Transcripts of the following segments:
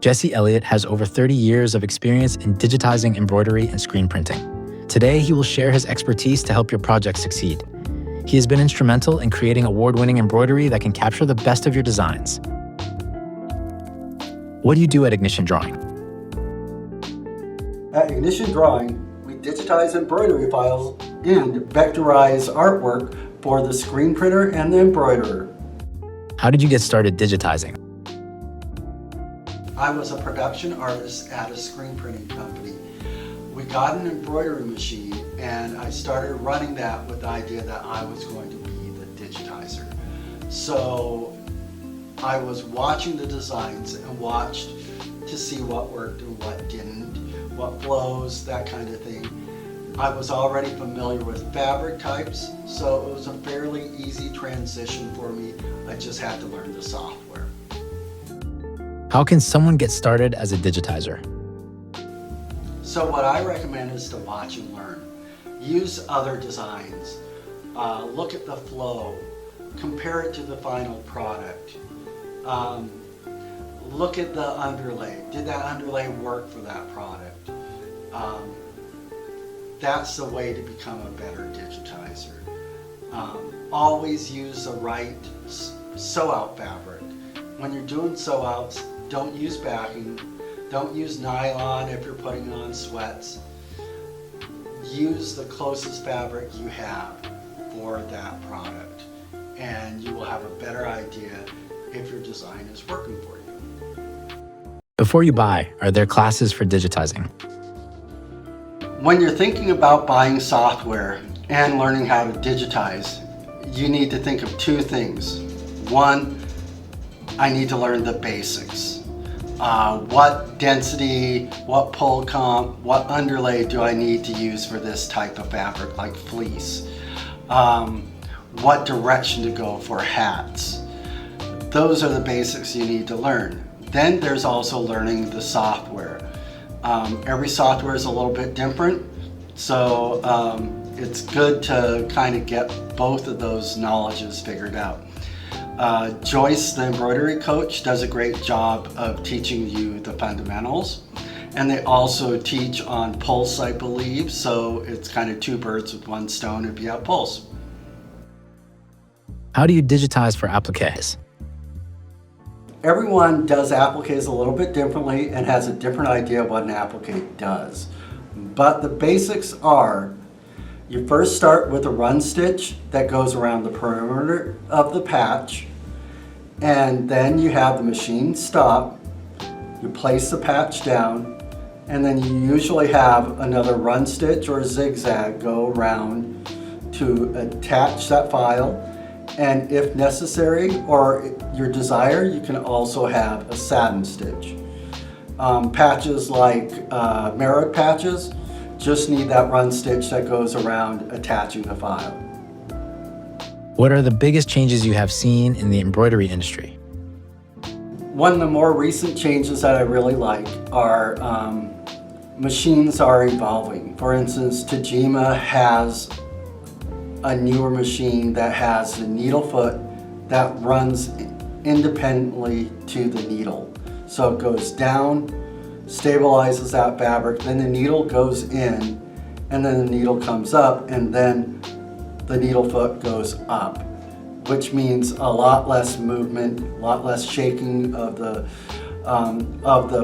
Jesse Elliot has over 30 years of experience in digitizing embroidery and screen printing. Today, he will share his expertise to help your project succeed. He has been instrumental in creating award-winning embroidery that can capture the best of your designs. What do you do at Ignition Drawing? At Ignition Drawing, we digitize embroidery files and vectorize artwork for the screen printer and the embroiderer. How did you get started digitizing? I was a production artist at a screen printing company. We got an embroidery machine and I started running that with the idea that I was going to be the digitizer. So I was watching the designs and watched to see what worked and what didn't, what flows, that kind of thing. I was already familiar with fabric types, so it was a fairly easy transition for me. I just had to learn the software. How can someone get started as a digitizer? So what I recommend is to watch and learn. Use other designs. Look at the flow. Compare it to the final product. Look at the underlay. Did that underlay work for that product? That's the way to become a better digitizer. Always use the right sew-out fabric. When you're doing sew-outs, don't use backing. Don't use nylon if you're putting on sweats. Use the closest fabric you have for that product, and you will have a better idea if your design is working for you. Before you buy, are there classes for digitizing? When you're thinking about buying software and learning how to digitize, you need to think of two things. One, I need to learn the basics. What density, what pull comp, what underlay do I need to use for this type of fabric like fleece? What direction to go for hats? Those are the basics you need to learn. Then there's also learning the software. Every software is a little bit different, so it's good to kind of get both of those knowledges figured out. Joyce, the embroidery coach, does a great job of teaching you the fundamentals, and they also teach on pulse, I believe, so it's kind of two birds with one stone if you have pulse. How do you digitize for appliques? Everyone does appliques a little bit differently and has a different idea of what an applique does. But the basics are, you first start with a run stitch that goes around the perimeter of the patch, and then you have the machine stop, you place the patch down, and then you usually have another run stitch or a zigzag go around to attach that file. And if necessary or your desire, you can also have a satin stitch. Patches like mirrored patches just need that run stitch that goes around attaching the file. What are the biggest changes you have seen in the embroidery industry? One of the more recent changes that I really like are machines are evolving. For instance, Tajima has a newer machine that has the needle foot that runs independently to the needle. So it goes down, stabilizes that fabric, then the needle goes in, and then the needle comes up, and then the needle foot goes up, which means a lot less movement, a lot less shaking of the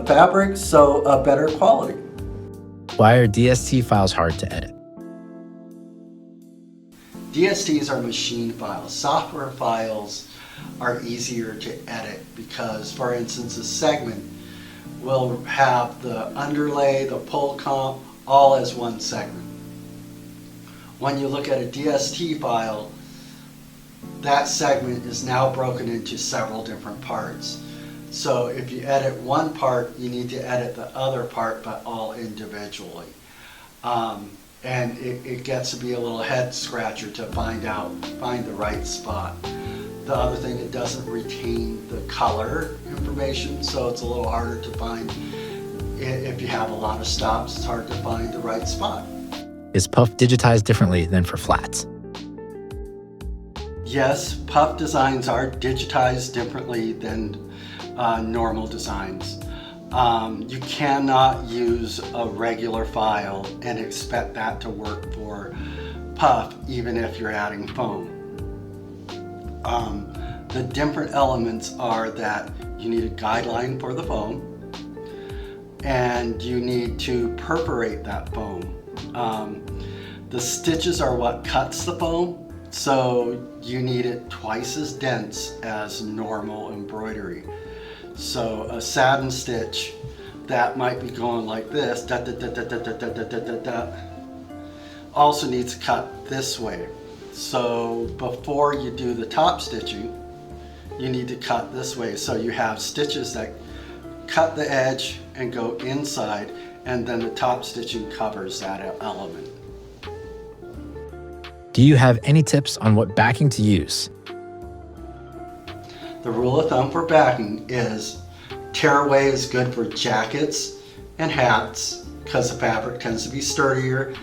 fabric, so a better quality. Why are DST files hard to edit? DSTs are machine files. Software files are easier to edit because, for instance, a segment will have the underlay, the pull comp, all as one segment. When you look at a DST file, that segment is now broken into several different parts. So if you edit one part, you need to edit the other part, but all individually. And it gets to be a little head scratcher to find the right spot. The other thing, it doesn't retain the color information, so it's a little harder to find. If you have a lot of stops, it's hard to find the right spot. Is puff digitized differently than for flats? Yes, puff designs are digitized differently than normal designs. You cannot use a regular file and expect that to work for puff, even if you're adding foam. The different elements are that you need a guideline for the foam, and you need to perforate that foam. The stitches are what cuts the foam, so you need it twice as dense as normal embroidery. So a satin stitch that might be going like this, da, da, da, da, da, da, da, da, da, da, also needs to cut this way. So before you do the top stitching, you need to cut this way. So you have stitches that cut the edge and go inside, and then the top stitching covers that element. Do you have any tips on what backing to use? The rule of thumb for backing is tearaway is good for jackets and hats because the fabric tends to be sturdier,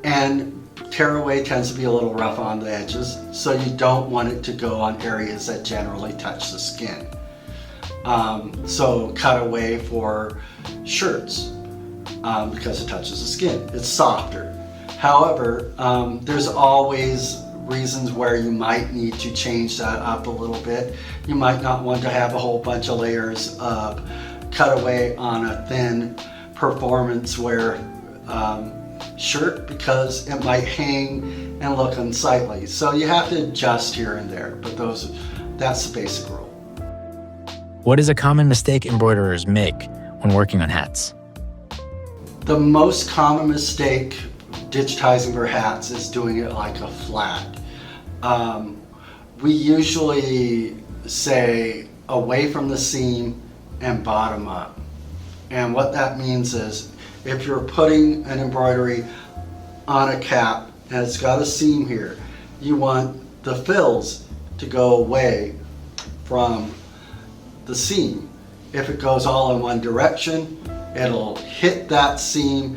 and tearaway tends to be a little rough on the edges, so you don't want it to go on areas that generally touch the skin. So cutaway for shirts because it touches the skin. It's softer. However, there's always reasons where you might need to change that up a little bit. You might not want to have a whole bunch of layers of cutaway on a thin performance wear shirt because it might hang and look unsightly. So you have to adjust here and there, but that's the basic rule. What is a common mistake embroiderers make when working on hats? The most common mistake digitizing for hats is doing it like a flat. We usually say away from the seam and bottom up. And what that means is if you're putting an embroidery on a cap and it's got a seam here, you want the fills to go away from the seam. If it goes all in one direction, it'll hit that seam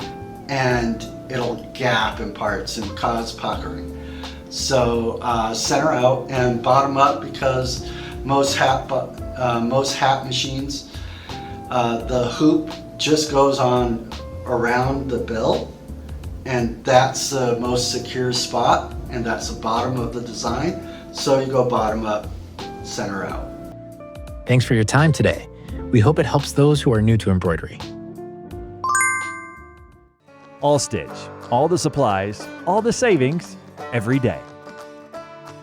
and it'll gap in parts and cause puckering. So center out and bottom up, because most hat machines, the hoop just goes on around the bill, and that's the most secure spot, and that's the bottom of the design. So you go bottom up, center out. Thanks for your time today. We hope it helps those who are new to embroidery. All Stitch, all the supplies, all the savings, every day.